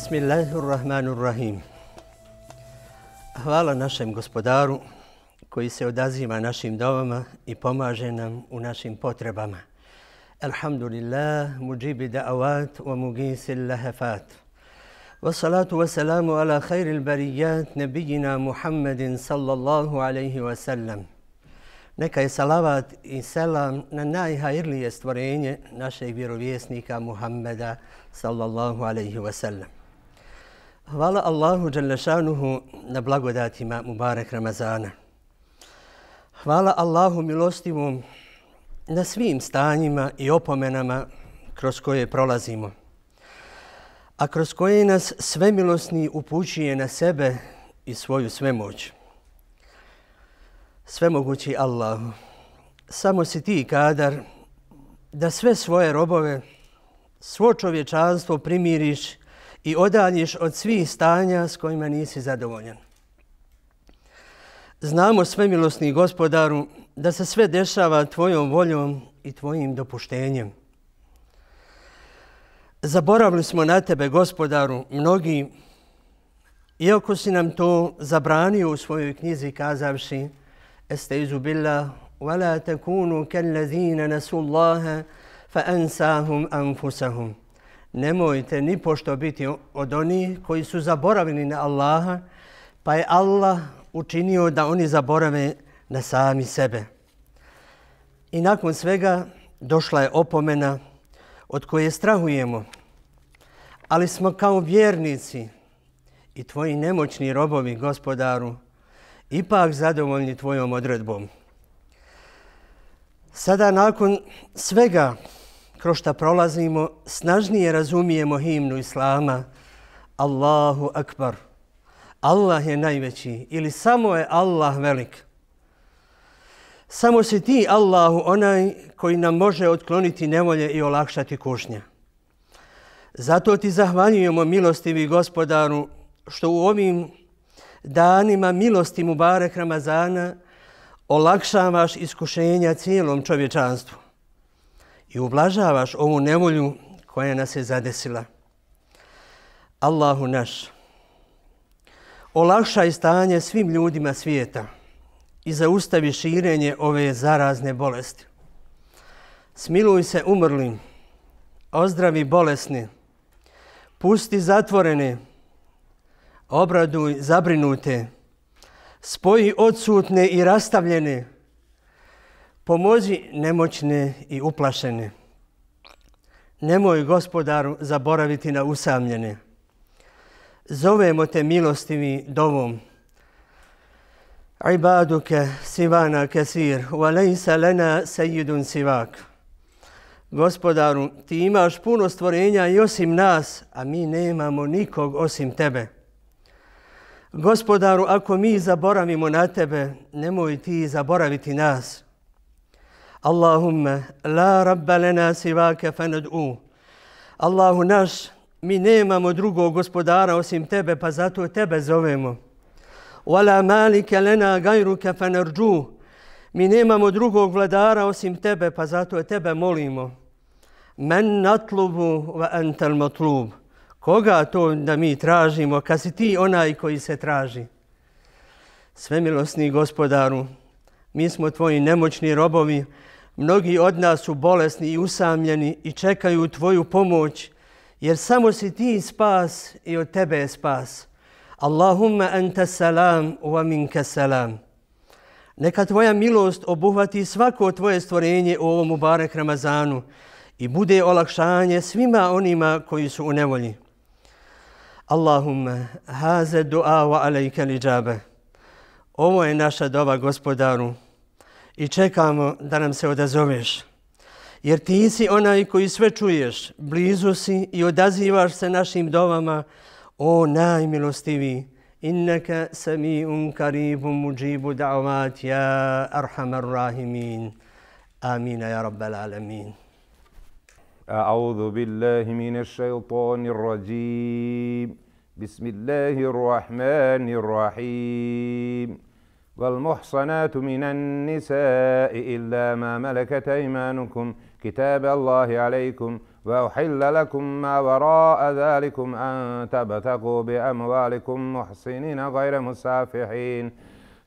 Bismillahirrahmanirrahim. Hvala našem gospodaru koji se odaziva našim dovama i pomaže nam u našim potrebama. Alhamdulillah, muđibi da'avat wa mugisil lahafat. Wassalatu wassalamu ala khairil barijat nebijina Muhammedin sallallahu alaihi wasallam. Neka je salavat i selam na najhajrlije stvorenje našeg vjerovjesnika Muhammeda sallallahu alaihi wasallam. Hvala Allahu dželle šanuhu na blagodatima Mubarek Ramazana. Hvala Allahu milostivom na svim stanjima i opomenama kroz koje prolazimo, a kroz koje nas svemilosni upućuje na sebe i svoju svemoć. Svemogući Allahu, samo si ti kadar da sve svoje robove, svo čovječanstvo primiriš i odaljiš od svih stanja s kojima nisi zadovoljan. Znamo, svemilosni gospodaru, da se sve dešava tvojom voljom i tvojim dopuštenjem. Zaboravili smo na tebe, gospodaru, mnogi, iako si nam to zabranio u svojoj knjizi kazavši Estaizu billah, وَلَا تَكُونُوا كَالَّذِينَ نَسُوا اللَّهَ فَأَنْسَاهُمْ أَنفُسَهُمْ. Nemojte ni pošto biti od onih koji su zaboravili na Allaha, pa je Allah učinio da oni zaborave na sami sebe. I nakon svega došla je opomena od koje strahujemo, ali smo kao vjernici i tvoji nemoćni robovi, gospodaru, ipak zadovoljni tvojom odredbom. Sada nakon svega kroz šta prolazimo, snažnije razumijemo himnu Islama Allahu Akbar. Allah je najveći ili samo je Allah velik. Samo si ti, Allahu, onaj koji nam može otkloniti nevolje i olakšati kušnje. Zato ti zahvaljujemo, milostivi gospodaru, što u ovim danima milosti Mubarek Ramazana olakšavaš iskušenja cijelom čovječanstvu i ublažavaš ovu nevolju koja nas je zadesila. Allahu naš, olakšaj stanje svim ljudima svijeta i zaustavi širenje ove zarazne bolesti. Smiluj se umrlim, ozdravi bolesne, pusti zatvorene, obraduj zabrinute, spoji odsutne i rastavljene, pomozi nemoćne i uplašene. Nemoj, gospodaru, zaboraviti na usamljene. Zovemo te milostivi dovom. Ibaduke sivana kesir, wa lejsa lena sejidun sivak. Gospodaru, ti imaš puno stvorenja i osim nas, a mi nemamo nikog osim tebe. Gospodaru, ako mi zaboravimo na tebe, nemoj ti zaboraviti nas. Allahumma la rabba lana sivake fanad'u. Allahu naš, mi nemamo drugog gospodara osim tebe, pa zato tebe zovemo. Wala malike lana gajruke fanarđu. Mi nemamo drugog vladara osim tebe, pa zato tebe molimo. Men natlubu wa antal matlub. Koga to da mi tražimo, kad si ti onaj koji se traži? Svemilosni gospodaru, mi smo tvoji nemoćni robovi, mnogi od nas su bolesni i usamljeni i čekaju tvoju pomoć, jer samo si ti spas i od tebe je spas. Allahumma anta salam wa minka salam. Neka tvoja milost obuhvati svako tvoje stvorenje u ovom Mubarek Ramazanu i bude olakšanje svima onima koji su u nevolji. Allahumma haza du'a wa alejka liđabe. Ovo je naša dova, gospodaru, i čekamo da nam se odazoveš. Jer ti si onaj koji sve čuješ, blizu si i odazivaš se našim dovama, o najmilostiviji. Innaka sami'un karibun muđibu da'avat ya arhamar rahimin. Amina ya rabbal alamin. أعوذ بالله من الشيطان الرجيم بسم الله الرحمن الرحيم والمحصنات من النساء إلا ما ملكت أيمانكم كتاب الله عليكم وأحل لكم ما وراء ذلكم أن تبتغوا بأموالكم محصنين غير مسافحين،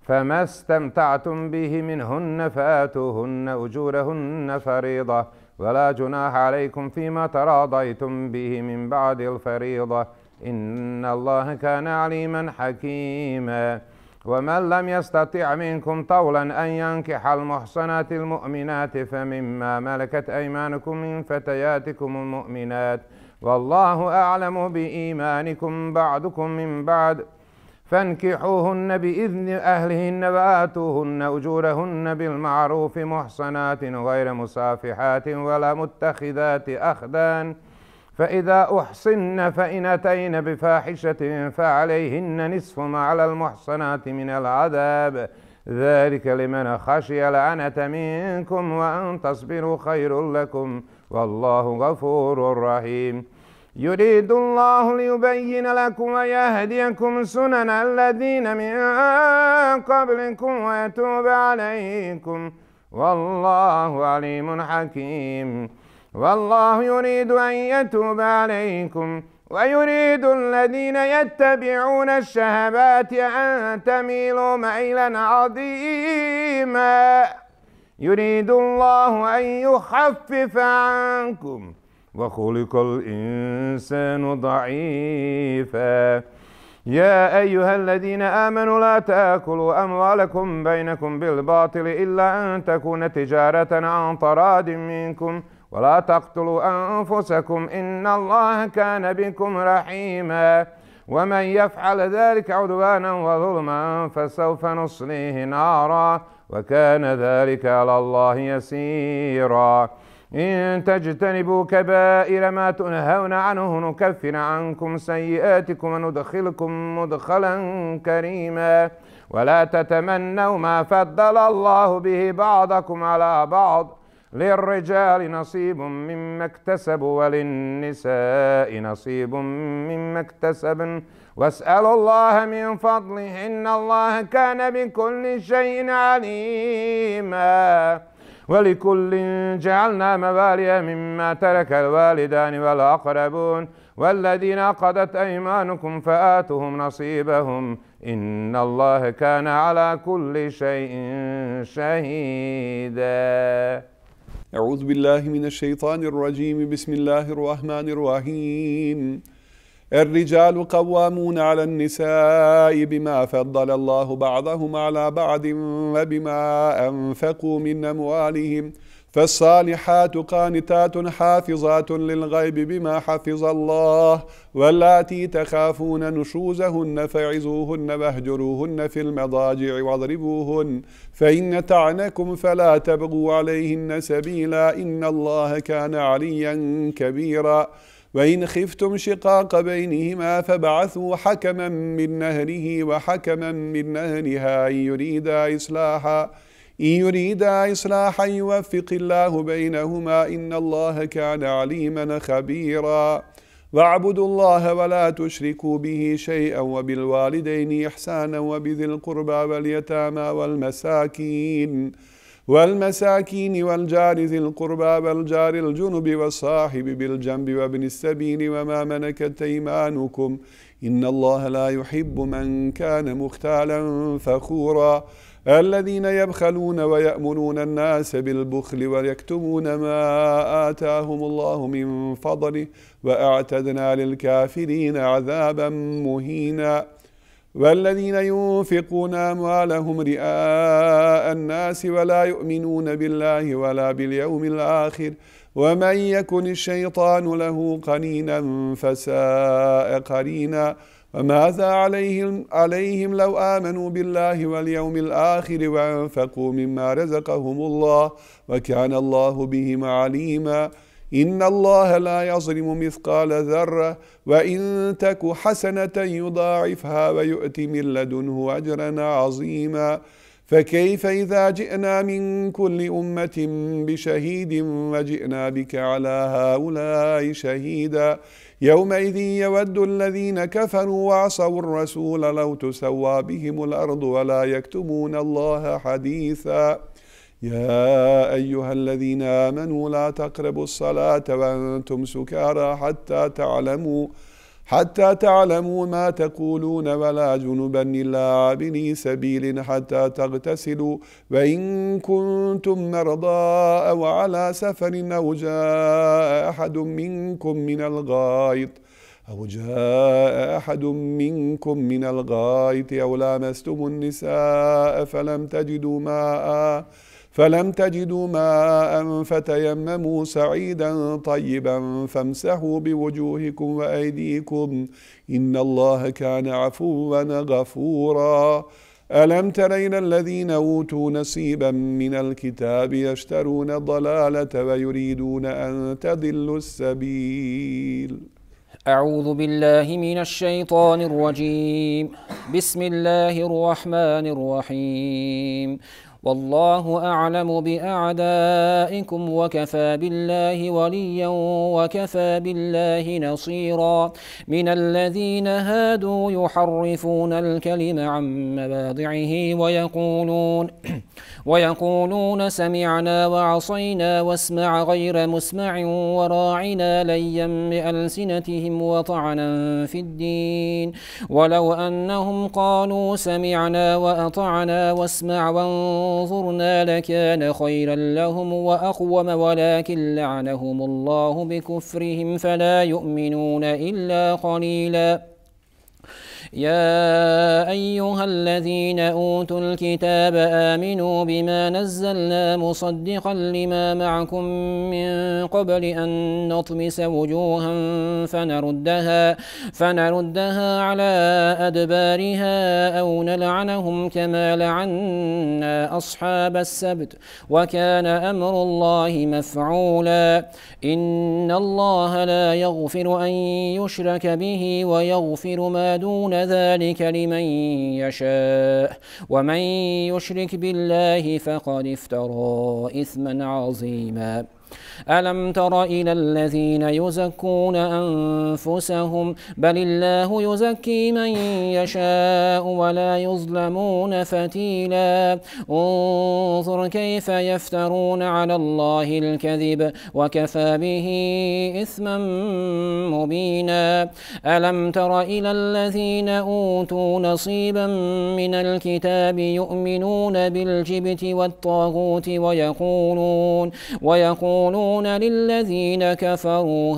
فما استمتعتم به منهن فآتوهن أجورهن فريضة، ولا جناح عليكم فيما تراضيتم به من بعد الفريضة، إن الله كان عليما حكيما. ومن لم يستطع منكم طولا أن ينكح المحصنات المؤمنات فمما ملكت أيمانكم من فتياتكم المؤمنات، والله أعلم بإيمانكم بعضكم من بعض، فانكحوهن بإذن أهلهن وآتوهن أجورهن بالمعروف محصنات غير مسافحات ولا متخذات أخدان، فإذا أحصن فإن أتين بفاحشة فعليهن نصف ما على المحصنات من العذاب، ذلك لمن خشي العنة منكم، وأن تصبروا خير لكم، والله غفور رحيم. يريد الله ليبين لكم ويهديكم سنن الذين من قبلكم ويتوب عليكم، والله عليم حكيم. والله يريد أن يتوب عليكم ويريد الذين يتبعون الشهوات أن تميلوا ميلا عظيما. يريد الله أن يخفف عنكم وخلق الإنسان ضعيفا. يا أيها الذين آمنوا لا تأكلوا أموالكم بينكم بالباطل إلا أن تكون تجارة عن تراض منكم، ولا تقتلوا أنفسكم إن الله كان بكم رحيما. ومن يفعل ذلك عدوانا وظلما فسوف نصليه نارا، وكان ذلك على الله يسيرا. إن تجتنبوا كبائر ما تنهون عنه نكفر عنكم سيئاتكم وندخلكم مدخلا كريما. ولا تتمنوا ما فضل الله به بعضكم على بعض، للرجال نصيب مما اكتسبوا وللنساء نصيب مما اكتسبن، واسألوا الله من فضله إن الله كان بكل شيء عليما. ولكل جعلنا موالي مما ترك الوالدان والأقربون والذين عقدت أيمانكم فآتوهم نصيبهم، إن الله كان على كل شيء شهيدا. أعوذ بالله من الشيطان الرجيم. بسم الله الرحمن الرحيم. الرجال قوامون على النساء بما فضل الله بعضهم على بعض وبما أنفقوا من أموالهم، فالصالحات قانتات حافظات للغيب بما حفظ الله، واللاتي تخافون نشوزهن فعظوهن واهجروهن في المضاجع واضربوهن، فإن طعنكم فلا تبغوا عليهن سبيلا إن الله كان عليا كبيرا. وإن خفتم شقاق بينهما فابعثوا حكما من نهره وحكما من نهرها إن يريدا إصلاحا يوفق الله بينهما إن الله كان عليما خبيرا. واعبدوا الله ولا تشركوا به شيئا وبالوالدين إحسانا وبذي القربى واليتامى والمساكين والجار ذي القربى والجار الجنب والصاحب بالجنب وابن السبيل وما ملكت أيمانكم إن الله لا يحب من كان مختالا فخورا. الذين يبخلون ويأمرون الناس بالبخل ويكتمون ما آتاهم الله من فضله وأعتدنا للكافرين عذابا مهينا. والذين ينفقون أموالهم رئاء الناس ولا يؤمنون بالله ولا باليوم الآخر ومن يكن الشيطان له قرينا فساء قرينا. وماذا عليهم لو آمنوا بالله واليوم الآخر وأنفقوا مما رزقهم الله وكان الله بهم عليما. إن الله لا يظلم مثقال ذرة وإن تك حسنة يضاعفها ويؤت من لدنه أجرا عظيما. فكيف إذا جئنا من كل أمة بشهيد وجئنا بك على هؤلاء شهيدا يومئذ يود الذين كفروا وعصوا الرسول لو تسوى بهم الأرض ولا يكتمون الله حديثا. يا أيها الذين آمنوا لا تقربوا الصلاة وأنتم سكارى حتى تعلموا ما تقولون ولا جنبا إلا عابري سبيل حتى تغتسلوا وإن كنتم مرضى أو على سفر أو جاء أحد منكم من الغائط أو لامستم النساء فلم تجدوا ماء فتيمموا سعيدا طيبا فامسحوا بوجوهكم وأيديكم إن الله كان عفوا غفورا. ألم ترين الذين أوتوا نصيبا من الكتاب يشترون الضلالة ويريدون أن تضلوا السبيل. أعوذ بالله من الشيطان الرجيم. بسم الله الرحمن الرحيم. والله أعلم بأعدائكم وكفى بالله وليا وكفى بالله نصيرا. من الذين هادوا يحرفون الكلم عن مواضعه ويقولون سمعنا وعصينا واسمع غير مسمع وراعنا ليا بألسنتهم وطعنا في الدين ولو أنهم قالوا سمعنا وأطعنا واسمع وانظرنا لكان خيرا لهم وأقوم ولكن لعنهم الله بكفرهم فلا يؤمنون إلا قليلا. يا أيها الذين أوتوا الكتاب آمنوا بما نزلنا مصدقا لما معكم من قبل أن نطمس وجوها فنردها على أدبارها أو نلعنهم كما لعنا أصحاب السبت وكان أمر الله مفعولا. إن الله لا يغفر أن يشرك به ويغفر ما دون ذلك لمن يشاء ومن يشرك بالله فقد افترى إثما عظيما. ألم تر إلى الذين يزكون أنفسهم بل الله يزكي من يشاء ولا يظلمون فتيلا. انظر كيف يفترون على الله الكذب وكفى به إثما مبينا. ألم تر إلى الذين أوتوا نصيبا من الكتاب يؤمنون بالجبت والطاغوت ويقولون للذين كفروا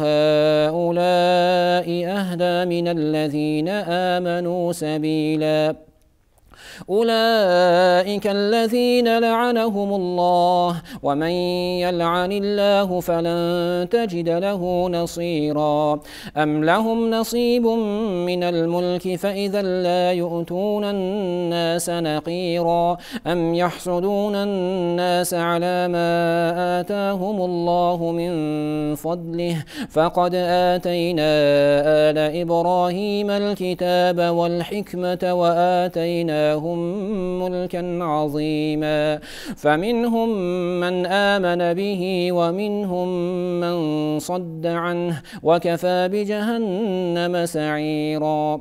هؤلاء أهدى من الذين آمنوا سبيلا. أولئك الذين لعنهم الله ومن يلعن الله فلن تجد له نصيرا. أم لهم نصيب من الملك فإذا لا يؤتون الناس نقيرا. أم يحسدون الناس على ما آتاهم الله من فضله فقد آتينا آل إبراهيم الكتاب والحكمة وآتيناهم ملكا عظيما. فمنهم من آمن به ومنهم من صد عنه وكفى بجهنم سعيرا.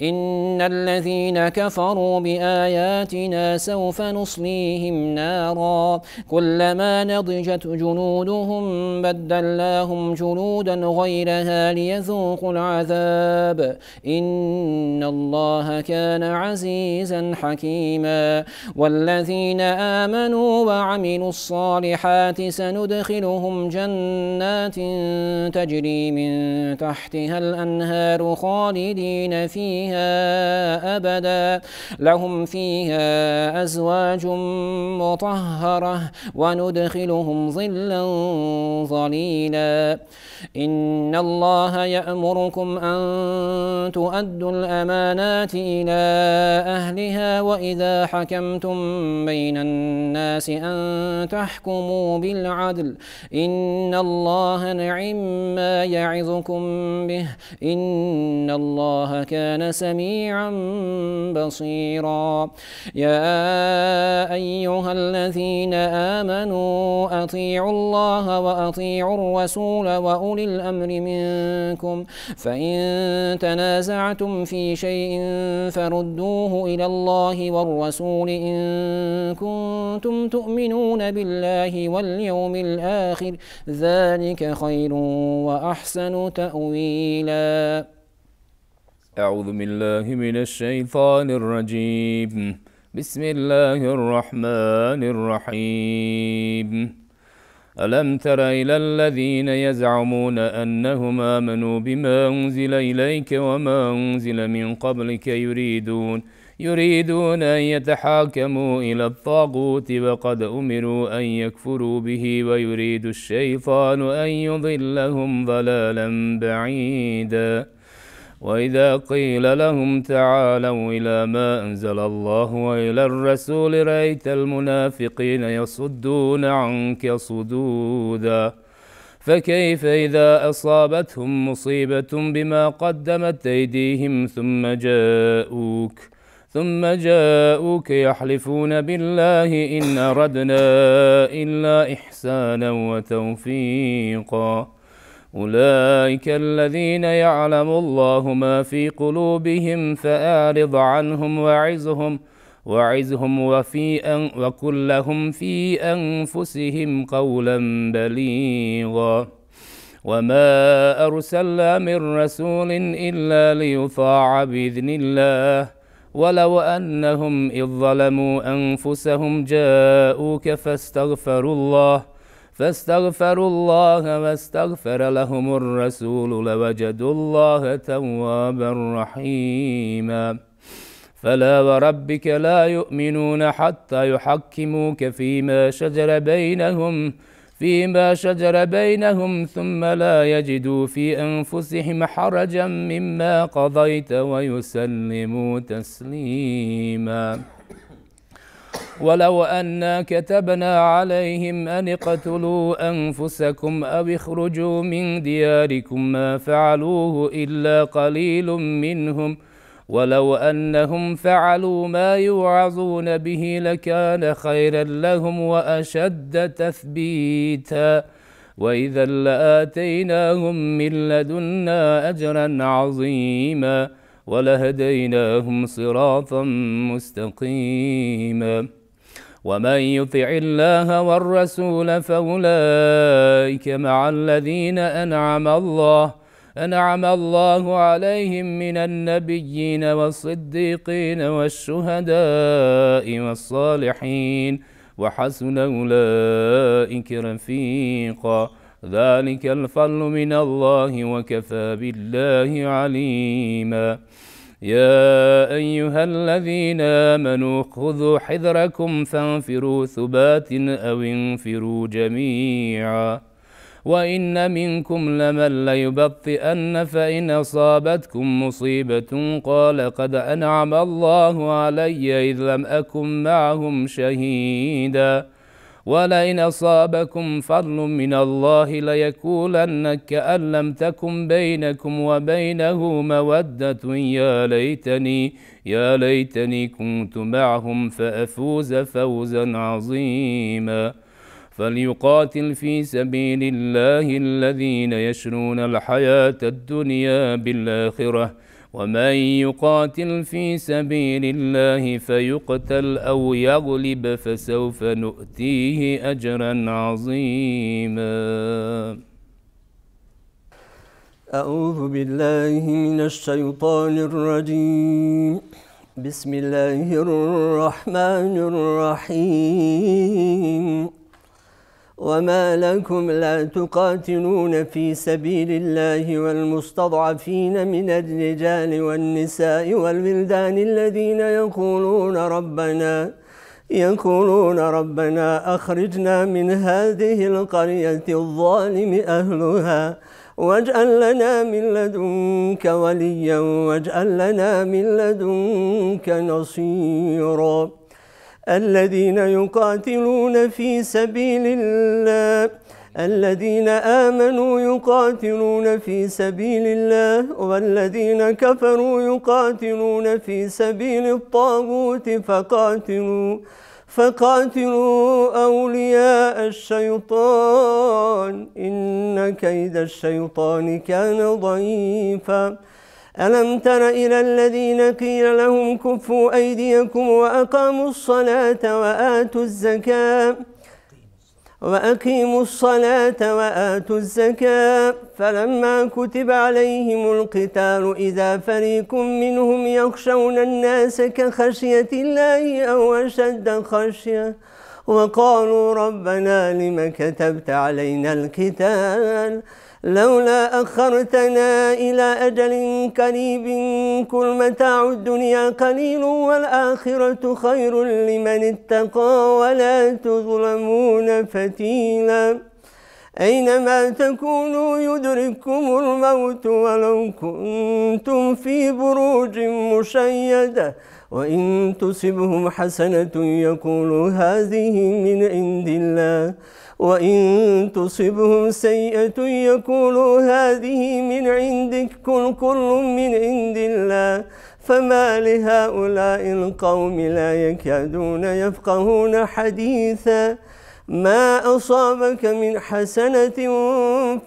إن الذين كفروا بآياتنا سوف نصليهم نارا كلما نضجت جنودهم بدلناهم جنودا غيرها ليذوقوا العذاب إن الله كان عزيزا حكيما. والذين آمنوا وعملوا الصالحات سندخلهم جنات تجري من تحتها الأنهار خالدين فيها أبدا لهم فيها أزواج مطهرة وندخلهم ظلا ظليلا. إن الله يأمركم أن تؤدوا الأمانات إلى أهلها وإذا حكمتم بين الناس أن تحكموا بالعدل إن الله نعم ما يعظكم به إن الله كان سميعا بصيرا. يا أيها الذين آمنوا أطيعوا الله وأطيعوا الرسول وأولي الأمر منكم، فإن تنازعتم في شيء فردوه إلى الله والرسول إن كنتم تؤمنون بالله واليوم الآخر، ذلك خير وأحسن تأويلا. أعوذ بالله من الشيطان الرجيم. بسم الله الرحمن الرحيم. ألم تر إلى الذين يزعمون أنهم آمنوا بما أنزل إليك وما أنزل من قبلك يريدون أن يتحاكموا إلى الطاغوت وقد أمروا أن يكفروا به ويريد الشيطان أن يضلهم ضلالا بعيدا. وإذا قيل لهم تعالوا إلى ما أنزل الله وإلى الرسول رأيت المنافقين يصدون عنك صدودا. فكيف إذا أصابتهم مصيبة بما قدمت أيديهم ثم جاءوك يحلفون بالله إن أردنا إلا إحسانا وتوفيقا. أولئك الذين يعلم الله ما في قلوبهم فأعرض عنهم وعظهم وقل لهم في أنفسهم قولا بليغا. وما أرسلنا من رسول إلا ليطاع بإذن الله ولو أنهم إذ ظلموا أنفسهم جاءوك فاستغفروا الله واستغفر لهم الرسول لوجدوا الله توابا رحيما. فلا وربك لا يؤمنون حتى يحكموك فيما شجر بينهم ثم لا يجدوا في أنفسهم حرجا مما قضيت ويسلموا تسليما. ولو أنا كتبنا عليهم أن اقتلوا أنفسكم أو اخرجوا من دياركم ما فعلوه إلا قليل منهم ولو أنهم فعلوا ما يوعظون به لكان خيرا لهم وأشد تثبيتا وإذا لآتيناهم من لدنا أجرا عظيما ولهديناهم صراطا مستقيما. ومن يطع الله والرسول فأولئك مع الذين أنعم الله عليهم من النبيين والصديقين والشهداء والصالحين وحسن أولئك رفيقا. ذلك الفضل من الله وكفى بالله عليما. يا أيها الذين آمنوا خذوا حذركم فانفروا ثبات أو انفروا جميعا. وإن منكم لمن ليبطئن فإن أصابتكم مصيبة قال قد أنعم الله علي إذ لم أكن معهم شهيدا ولئن أصابكم فضل من الله ليقولن كأن لم تكن بينكم وبينه مودة يا ليتني كنت معهم فأفوز فوزا عظيما. فليقاتل في سبيل الله الذين يشرون الحياة الدنيا بالآخرة ومن يقاتل في سبيل الله فيقتل أو يغلب فسوف نؤتيه أجرا عظيما. أعوذ بالله من الشيطان الرجيم. بسم الله الرحمن الرحيم. وما لكم لا تقاتلون في سبيل الله والمستضعفين من الرجال والنساء والولدان الذين يقولون ربنا أخرجنا من هذه القرية الظالم أهلها واجعل لنا من لدنك وليا واجعل لنا من لدنك نصيرا. الذين يقاتلون في سبيل الله الذين آمنوا يقاتلون في سبيل الله والذين كفروا يقاتلون في سبيل الطاغوت فقاتلوا أولياء الشيطان إن كيد الشيطان كان ضعيفا ألم تر إلى الذين قيل لهم كفوا أيديكم وأقيموا الصلاة وآتوا الزكاة فلما كتب عليهم القتال إذا فريق منهم يخشون الناس كخشية الله أو أشد خشية وقالوا ربنا لم كتبت علينا القتال لولا أخرتنا إلى أجل قريب قل متاع الدنيا قليل والآخرة خير لمن اتقى ولا تظلمون فتيلا أينما تكونوا يدرككم الموت ولو كنتم في بروج مشيدة وإن تصبهم حسنة يقولوا هذه من عند الله وإن تصبهم سيئة يقولوا هذه من عندك كل من عند الله فما لهؤلاء القوم لا يكادون يفقهون حديثا ما أصابك من حسنة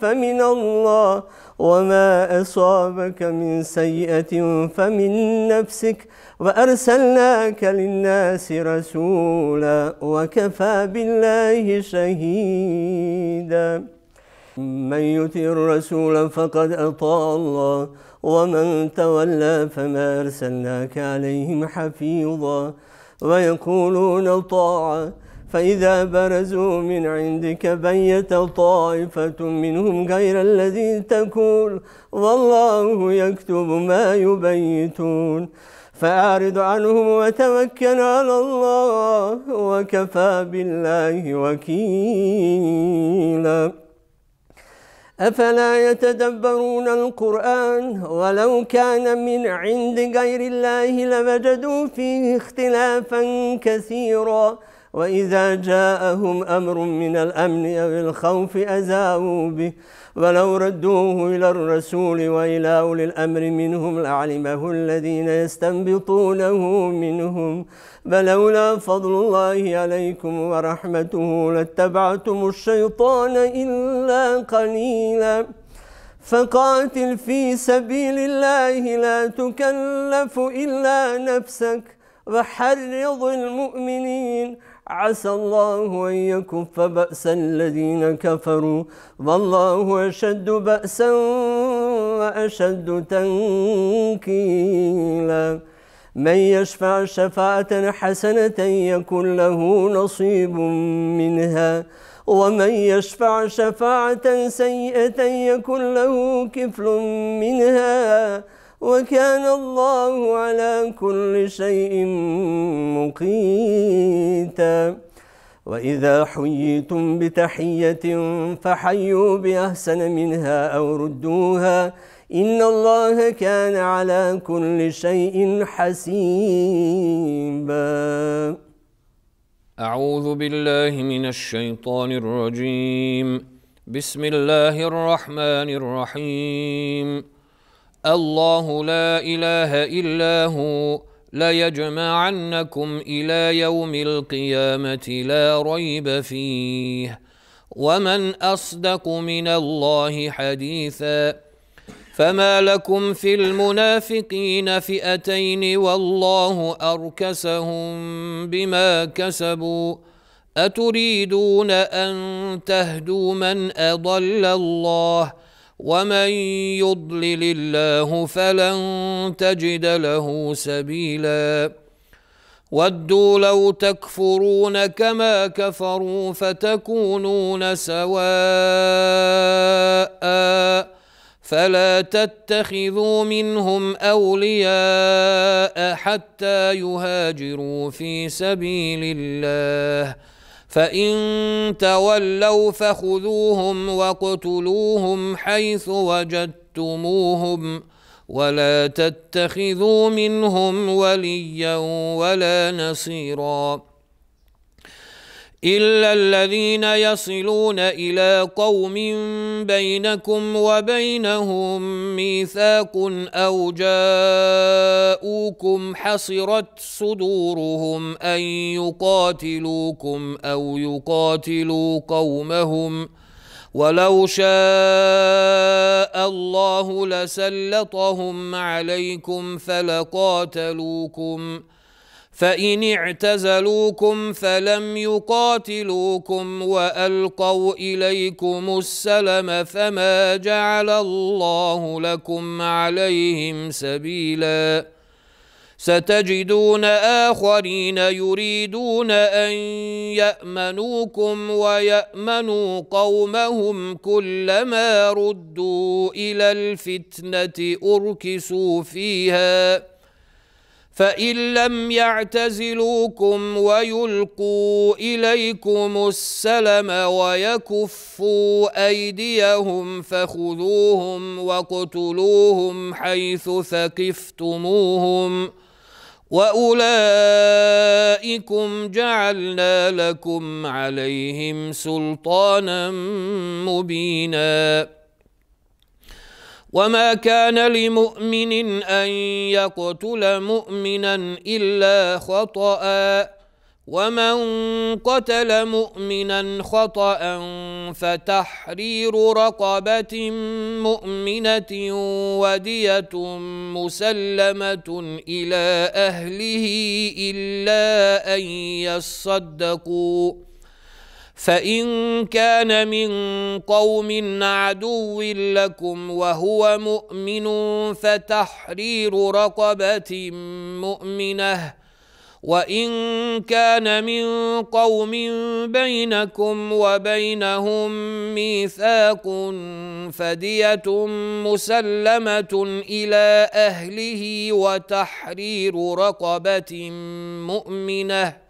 فمن الله وما أصابك من سيئة فمن نفسك وأرسلناك للناس رسولا وكفى بالله شهيدا من يطع الرسول فقد أطاع الله ومن تولى فما أرسلناك عليهم حفيظا ويقولون طاعة فإذا برزوا من عندك بيت طائفة منهم غير الذي تقول والله يكتب ما يبيتون فأعرض عنهم وتوكل على الله وكفى بالله وكيلا أفلا يتدبرون القرآن ولو كان من عند غير الله لوجدوا فيه اختلافا كثيرا وإذا جاءهم أمر من الأمن أو الخوف أذاعوا به ولو ردوه إلى الرسول وإلى أولي الأمر منهم لعلمه الذين يستنبطونه منهم فلولا فضل الله عليكم ورحمته لاتبعتم الشيطان إلا قليلا فقاتل في سبيل الله لا تكلف إلا نفسك وحرض المؤمنين عسى الله أن يكف بأس الذين كفروا والله أشد بأسا وأشد تنكيلا من يشفع شفاعة حسنة يكن له نصيب منها ومن يشفع شفاعة سيئة يكن له كفل منها وكان الله على كل شيء مقيتا وإذا حييتم بتحية فحيوا بأحسن منها أو ردوها إن الله كان على كل شيء حسيبا أعوذ بالله من الشيطان الرجيم بسم الله الرحمن الرحيم الله لا إله إلا هو ليجمعنكم إلى يوم القيامة لا ريب فيه ومن أصدق من الله حديثا فما لكم في المنافقين فئتين والله أركسهم بما كسبوا أتريدون أن تهدوا من أضل الله ومن يضلل الله فلن تجد له سبيلا ودوا لو تكفرون كما كفروا فتكونون سواء فلا تتخذوا منهم أولياء حتى يهاجروا في سبيل الله فإن تولوا فخذوهم واقتلوهم حيث وجدتموهم ولا تتخذوا منهم وليا ولا نصيرا إلا الذين يصلون إلى قوم بينكم وبينهم ميثاق أو جاءوكم حصرت صدورهم أن يقاتلوكم أو يقاتلوا قومهم ولو شاء الله لسلطهم عليكم فلقاتلوكم فإن اعتزلوكم فلم يقاتلوكم وألقوا إليكم السلم فما جعل الله لكم عليهم سبيلا ستجدون آخرين يريدون أن يأمنوكم ويأمنوا قومهم كلما ردوا إلى الفتنة أركسوا فيها فإن لم يعتزلوكم ويلقوا إليكم السلم ويكفوا أيديهم فخذوهم واقتلوهم حيث ثقفتموهم وأولئكم جعلنا لكم عليهم سلطانا مبينا وما كان لمؤمن أن يقتل مؤمنا إلا خطأ ومن قتل مؤمنا خطأ فتحرير رقبة مؤمنة ودية مسلمة إلى أهله إلا أن يصدقوا فإن كان من قوم عدو لكم وهو مؤمن فتحرير رقبة مؤمنة وإن كان من قوم بينكم وبينهم ميثاق فدية مسلمة إلى أهله وتحرير رقبة مؤمنة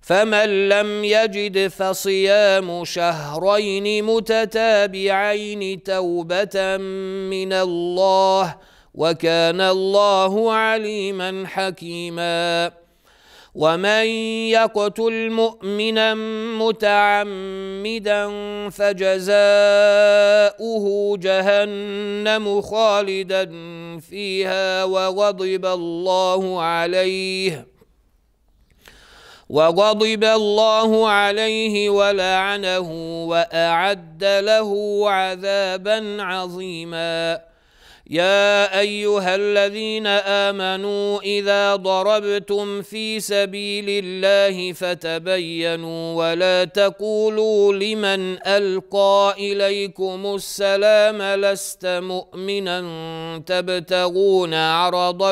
فمن لم يجد فصيام شهرين متتابعين توبة من الله وكان الله عليما حكيما ومن يقتل مؤمنا متعمدا فجزاؤه جهنم خالدا فيها وغضب الله عليه ولعنه وأعد له عذابا عظيما يا أيها الذين آمنوا إذا ضربتم في سبيل الله فتبينوا ولا تقولوا لمن ألقى إليكم السلام لست مؤمنا تبتغون عرض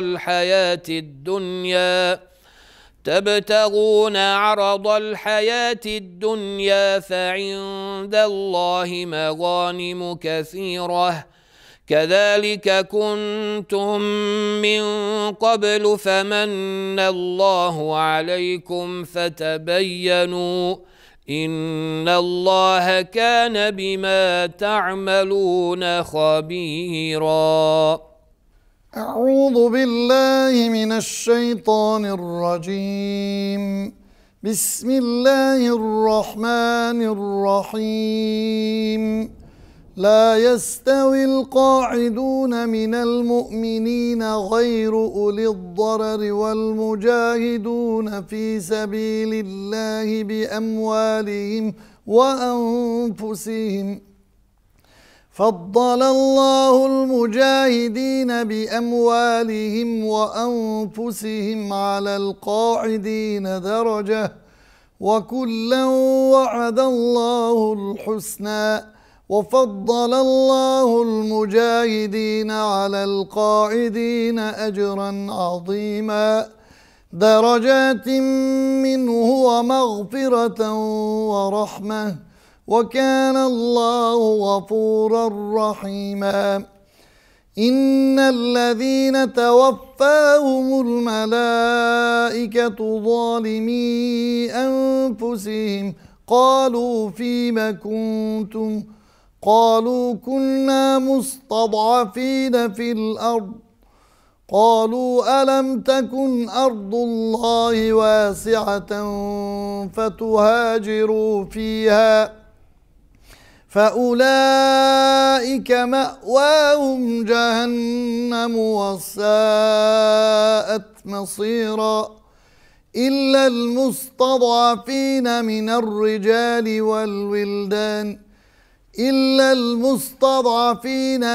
الحياة الدنيا فعند الله مغانم كثيرة كذلك كنتم من قبل فمن الله عليكم فتبينوا إن الله كان بما تعملون خبيرا. أعوذ بالله من الشيطان الرجيم. بسم الله الرحمن الرحيم. لا يستوي القاعدون من المؤمنين غير أولي الضرر والمجاهدون في سبيل الله بأموالهم وأنفسهم. فضل الله المجاهدين بأموالهم وأنفسهم على القاعدين درجة وكلا وعد الله الحسنى وفضل الله المجاهدين على القاعدين أجرا عظيما درجات منه ومغفرة ورحمة وكان الله غفورا رحيما. إن الذين توفاهم الملائكة ظالمي أنفسهم قالوا فيم كنتم قالوا كنا مستضعفين في الأرض قالوا ألم تكن أرض الله واسعة فتهاجروا فيها فأولئك مأواهم جهنم وساءت مصيرا إلا المستضعفين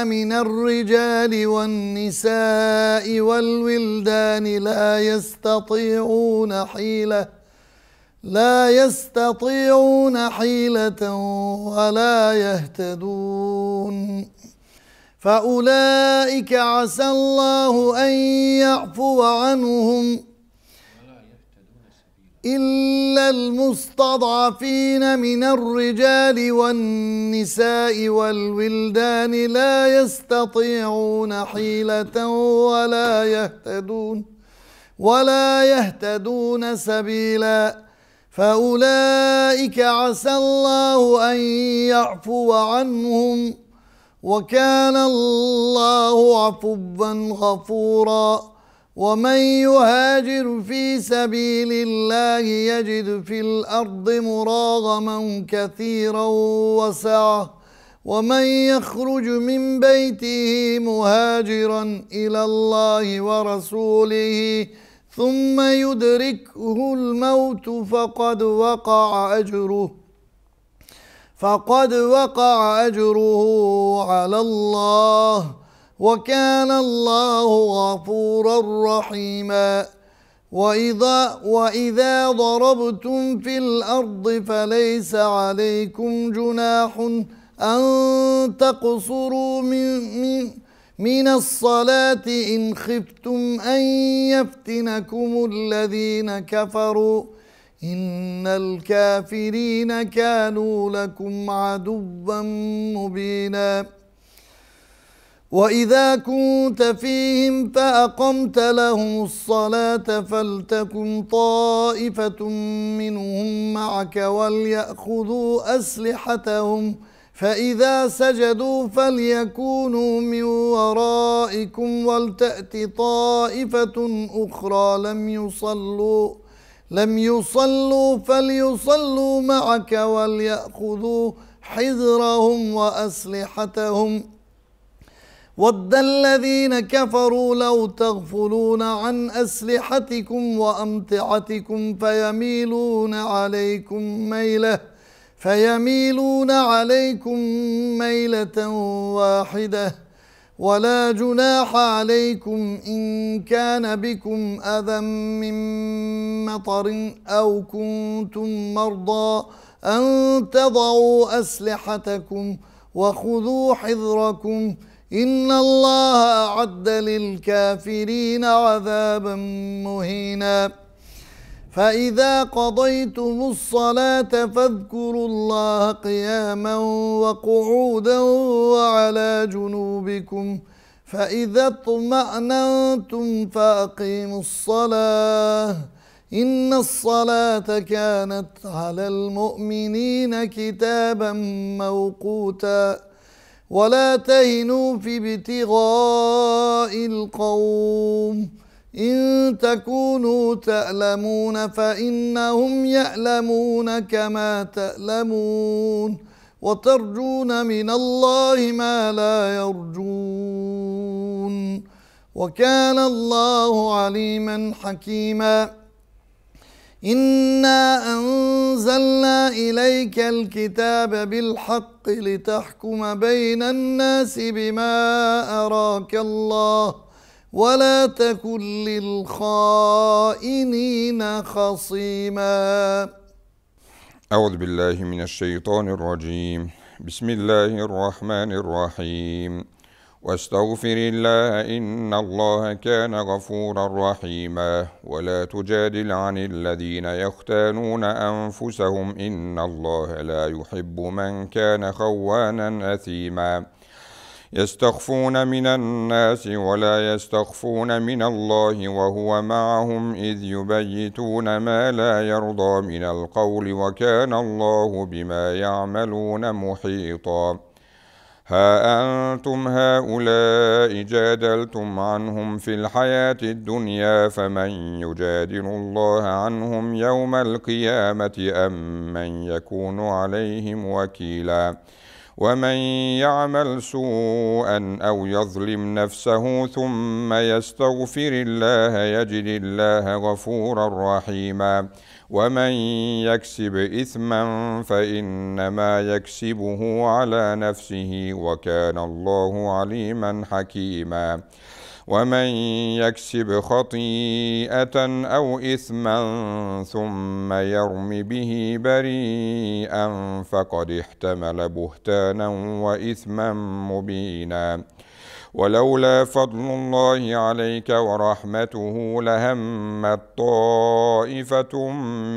من الرجال والنساء والولدان لا يستطيعون حيلة ولا يهتدون فأولئك عسى الله أن يعفو عنهم إلا المستضعفين من الرجال والنساء والولدان لا يستطيعون حيلة ولا يهتدون سبيلا فأولئك عسى الله أن يعفو عنهم وكان الله عفوا غفورا ومن يهاجر في سبيل الله يجد في الأرض مراغما كثيرا وسعة ومن يخرج من بيته مهاجرا إلى الله ورسوله ثم يدركه الموت فقد وقع أجره على الله وكان الله غفورا رحيما وإذا ضربتم في الأرض فليس عليكم جناح أن تقصروا من الصلاة إن خفتم أن يفتنكم الذين كفروا إن الكافرين كانوا لكم عدوا مبينا وإذا كنت فيهم فأقمت لهم الصلاة فلتكن طائفة منهم معك وليأخذوا أسلحتهم فإذا سجدوا فليكونوا من ورائكم ولتأت طائفة أخرى لم يصلوا فليصلوا معك وليأخذوا حذرهم وأسلحتهم ود الذين كفروا لو تغفلون عن أسلحتكم وأمتعتكم فيميلون عليكم ميلة واحدة ولا جناح عليكم إن كان بكم أذى من مطر أو كنتم مرضى أن تضعوا أسلحتكم وخذوا حذركم إن الله أعد للكافرين عذابا مهينا فإذا قضيتم الصلاة فاذكروا الله قياما وقعودا وعلى جنوبكم فإذا اطمأننتم فأقيموا الصلاة إن الصلاة كانت على المؤمنين كتابا موقوتا ولا تهنوا في ابتغاء القوم إن تكونوا تألمون فإنهم يألمون كما تألمون وترجون من الله ما لا يرجون وكان الله عليما حكيما إنا أنزلنا إليك الكتاب بالحق لتحكم بين الناس بما أراك الله ولا تكن للخائنين خصيما. أعوذ بالله من الشيطان الرجيم. بسم الله الرحمن الرحيم. واستغفر الله إن الله كان غفورا رحيما. ولا تجادل عن الذين يختانون أنفسهم إن الله لا يحب من كان خوانا أثيما. يستخفون من الناس ولا يستخفون من الله وهو معهم إذ يبيتون ما لا يرضى من القول وكان الله بما يعملون محيطا. ها أنتم هؤلاء جادلتم عنهم في الحياة الدنيا فمن يجادل الله عنهم يوم القيامة أم من يكون عليهم وكيلا ومن يعمل سوءا أو يظلم نفسه ثم يستغفر الله يجد الله غفورا رحيما ومن يكسب إثما فإنما يكسبه على نفسه وكان الله عليما حكيما ومن يكسب خطيئة أو إثما ثم يرم به بريئا فقد احتمل بهتانا وإثما مبينا ولولا فضل الله عليك ورحمته لهمت طائفة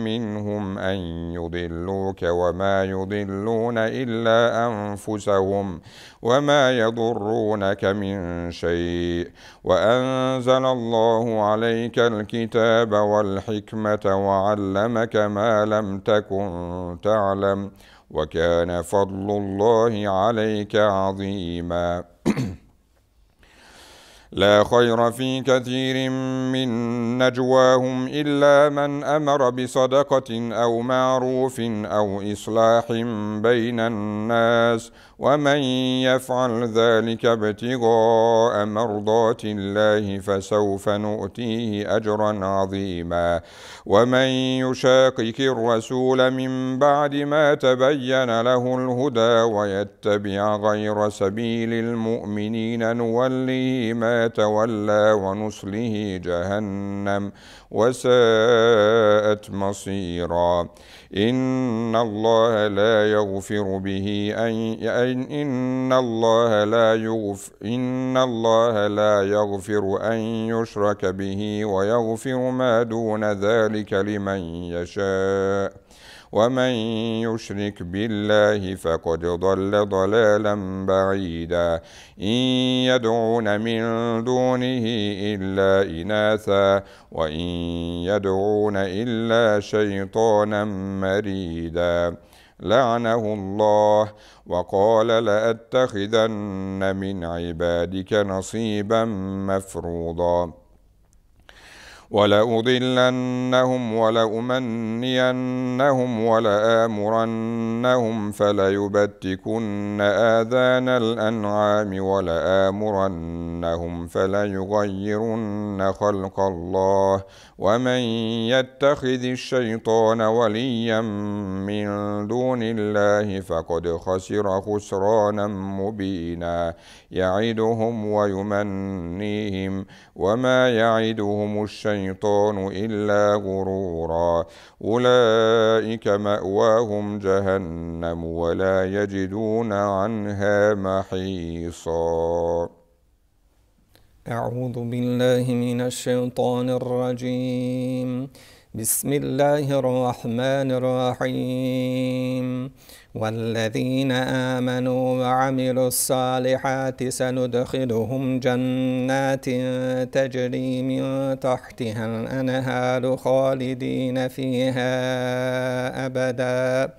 منهم أن يضلوك وما يضلون إلا أنفسهم وما يضرونك من شيء وأنزل الله عليك الكتاب والحكمة وعلمك ما لم تكن تعلم وكان فضل الله عليك عظيما لا خير في كثير من نجواهم إلا من أمر بصدقة أو معروف أو إصلاح بين الناس ومن يفعل ذلك ابتغاء مرضات الله فسوف نؤتيه أجرا عظيما ومن يشاقق الرسول من بعد ما تبين له الهدى ويتبع غير سبيل المؤمنين نوله ما تولى ونصله جهنم وساءت مصيرا إن الله لا يغفر أن يشرك به ويغفر ما دون ذلك لمن يشاء ومن يشرك بالله فقد ضل ضلالا بعيدا إن يدعون من دونه إلا إناثا وإن يدعون إلا شيطانا مريدا لعنه الله وقال لأتخذن من عبادك نصيبا مفروضا ولأضلنهم ولأمنينهم ولآمرنهم فليبتكن آذان الأنعام ولآمرنهم فليغيرن خلق الله ومن يتخذ الشيطان وليا من دون الله فقد خسر خسرانا مبينا يعدهم ويمنيهم وما يعدهم الشيطان إلا غرورا أولئك مأواهم جهنم ولا يجدون عنها محيصا أعوذ بالله من الشيطان الرجيم بسم الله الرحمن الرحيم والذين آمنوا وعملوا الصالحات سندخلهم جنات تجري من تحتها الأنهار خالدين فيها أبدا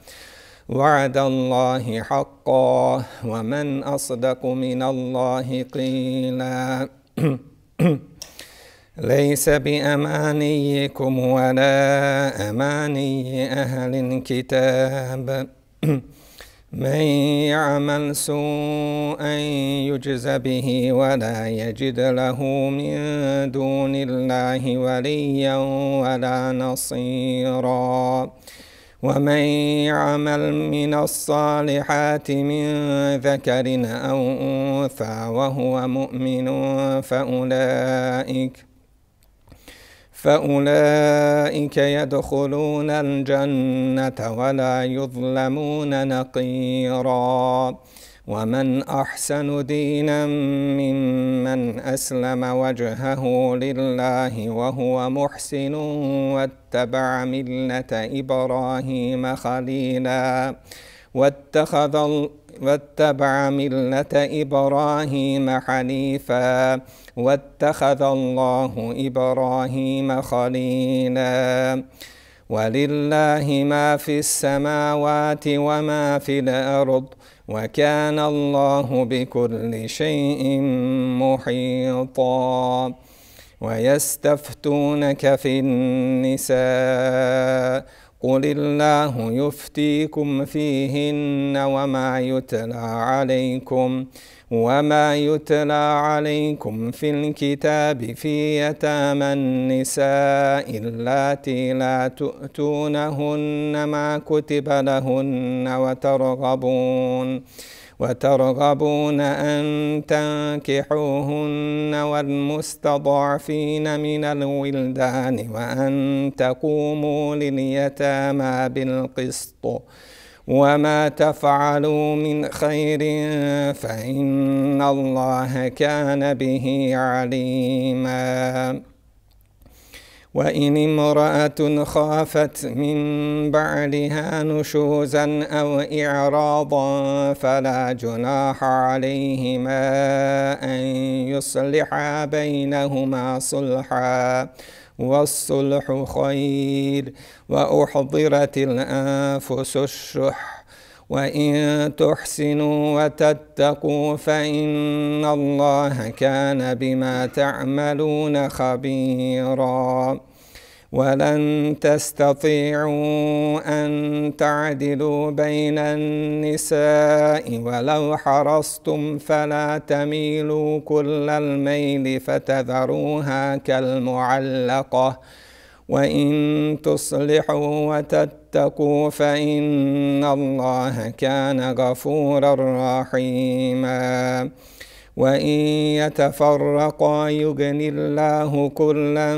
وعد الله حقا ومن أصدق من الله قيلا ليس بأمانيكم ولا أماني أهل الكتاب من يعمل سوءا يجز به ولا يجد له من دون الله وليا ولا نصيرا ومن يعمل من الصالحات من ذكر أو أنثى وهو مؤمن فأولئك يدخلون الجنة ولا يظلمون نقيرا ومن أحسن دينا ممن أسلم وجهه لله وهو محسن واتبع ملة إبراهيم خليلا واتبع ملة إبراهيم حنيفا واتخذ الله إبراهيم خليلا ولله ما في السماوات وما في الأرض وكان الله بكل شيء محيطا. ويستفتونك في النساء قل الله يفتيكم فيهن وما يتلى عليكم في الكتاب في يتامى النساء اللاتي لا تؤتونهن ما كتب لهن وترغبون أن تنكحوهن والمستضعفين من الولدان وأن تقوموا لليتامى بالقسط وما تفعلوا من خير فإن الله كان به عليما. وإن امرأة خافت من بعلها نشوزا أو إعراضا فلا جناح عليهما أن يصلحا بينهما صلحا والصلح خير وأحضرت الأنفس الشح وإن تحسنوا وتتقوا فإن الله كان بما تعملون خبيرا. ولن تستطيعوا أن تعدلوا بين النساء ولو حرصتم فلا تميلوا كل الميل فتذروها كالمعلقة وإن تصلحوا وتتقوا فإن الله كان غفورا رحيما. وإن يتفرقا يغن الله كلا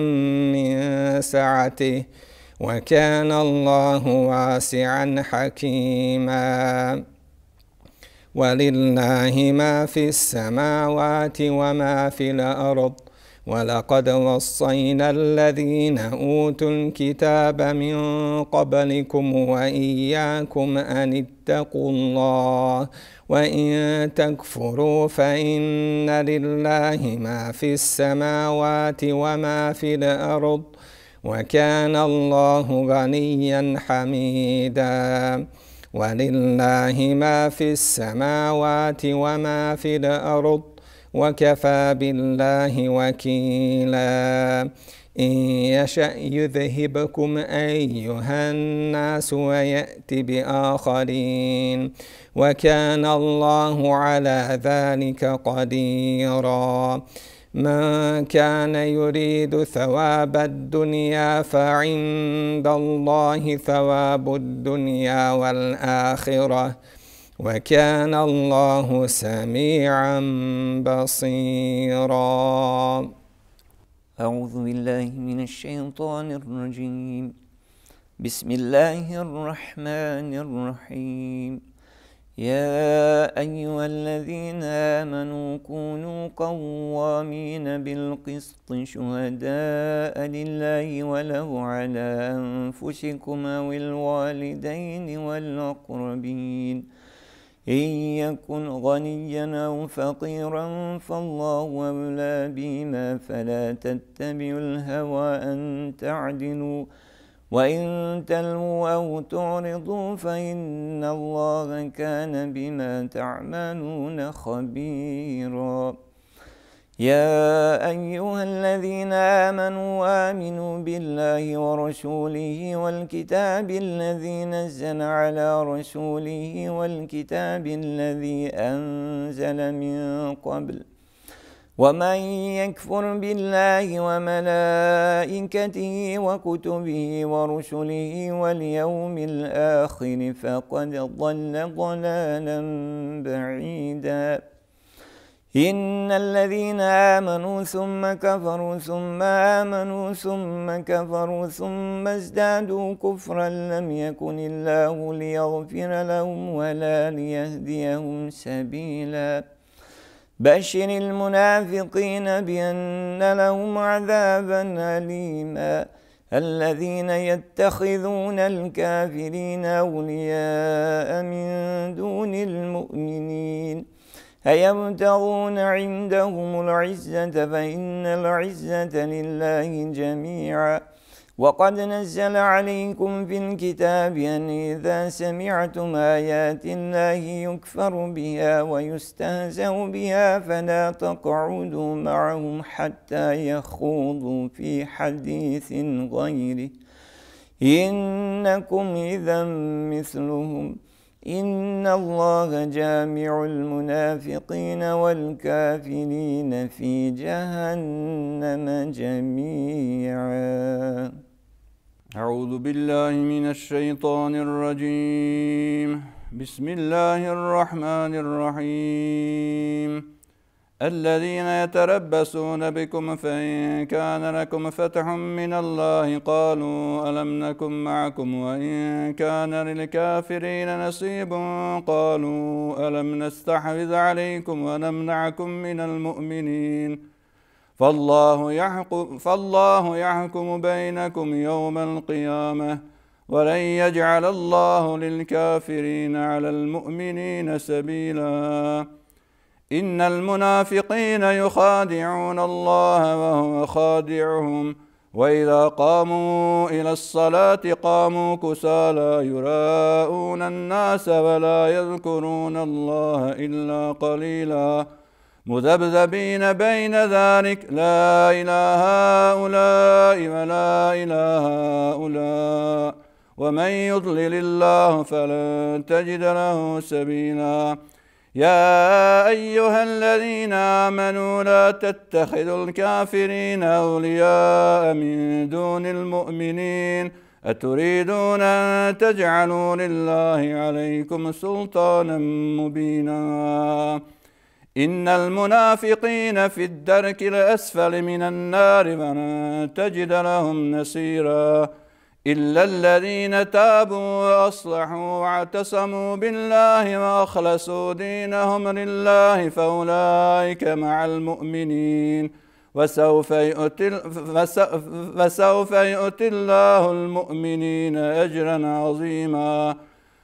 من سعته وكان الله واسعا حكيما. ولله ما في السماوات وما في الأرض ولقد وصينا الذين أوتوا الكتاب من قبلكم وإياكم أن اتقوا الله وإن تكفروا فإن لله ما في السماوات وما في الأرض وكان الله غنيا حميدا. ولله ما في السماوات وما في الأرض وكفى بالله وكيلا. إن يشأ يذهبكم أيها الناس ويأت بآخرين وكان الله على ذلك قديرا. من كان يريد ثواب الدنيا فعند الله ثواب الدنيا والآخرة وكان الله سميعا بصيرا. أعوذ بالله من الشيطان الرجيم. بسم الله الرحمن الرحيم. يا أيها الذين آمنوا كونوا قوامين بالقسط شهداء لله ولو على أنفسكم أو الوالدين والأقربين إن يكن غنيا أو فقيرا فالله أولى بهما فلا تتبعوا الهوى أن تعدلوا وإن تلووا أو تعرضوا فإن الله كان بما تعملون خبيرا. يا أيها الذين آمنوا بالله ورسوله والكتاب الذي نزل على رسوله والكتاب الذي أنزل من قبل ومن يكفر بالله وملائكته وكتبه ورسله واليوم الآخر فقد ضل ضلالا بعيدا. إن الذين آمنوا ثم كفروا ثم آمنوا ثم كفروا ثم ازدادوا كفرا لم يكن الله ليغفر لهم ولا ليهديهم سبيلا. بشر المنافقين بأن لهم عذابا أليما. الذين يتخذون الكافرين أولياء من دون المؤمنين أيبتغون عندهم العزة فإن العزة لله جميعا وقد نزل عليكم في الكتاب أن إذا سمعتم آيات الله يكفر بها ويستهزأ بها فلا تقعدوا معهم حتى يخوضوا في حديث غيره إنكم إذا مثلهم إن الله جامع المنافقين والكافرين في جهنم جميعا. أعوذ بالله من الشيطان الرجيم. بسم الله الرحمن الرحيم. الذين يتربصون بكم فإن كان لكم فتح من الله قالوا ألم نكن معكم وإن كان للكافرين نصيب قالوا ألم نستحوذ عليكم ونمنعكم من المؤمنين فالله يحكم بينكم يوم القيامة ولن يجعل الله للكافرين على المؤمنين سبيلا. إن المنافقين يخادعون الله وهو خادعهم وإذا قاموا إلى الصلاة قاموا كسالى يراءون الناس ولا يذكرون الله إلا قليلا مذبذبين بين ذلك لا إله هؤلاء ولا إله هؤلاء ومن يضلل الله فلن تجد له سبيلا. يا أيها الذين آمنوا لا تتخذوا الكافرين أولياء من دون المؤمنين أتريدون أن تجعلوا لله عليكم سلطانا مبينا. إن المنافقين في الدرك الأسفل من النار ولن تجد لهم نصيرا إلا الذين تابوا وأصلحوا واعتصموا بالله وأخلصوا دينهم لله فأولئك مع المؤمنين وسوف يؤتي الله المؤمنين أجرا عظيما.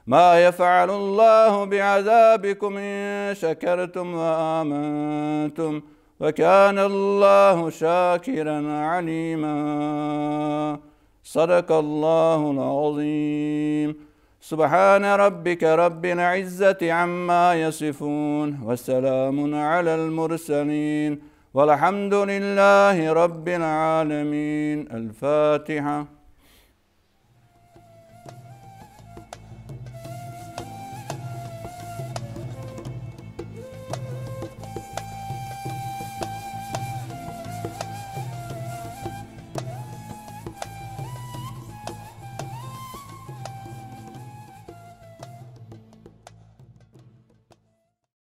ما يفعل الله بعذابكم إن شكرتم وآمنتم وكان الله شاكرا عليما. صدق الله العظيم. سبحان ربك رب العزة عما يصفون وسلام على المرسلين والحمد لله رب العالمين. الفاتحة.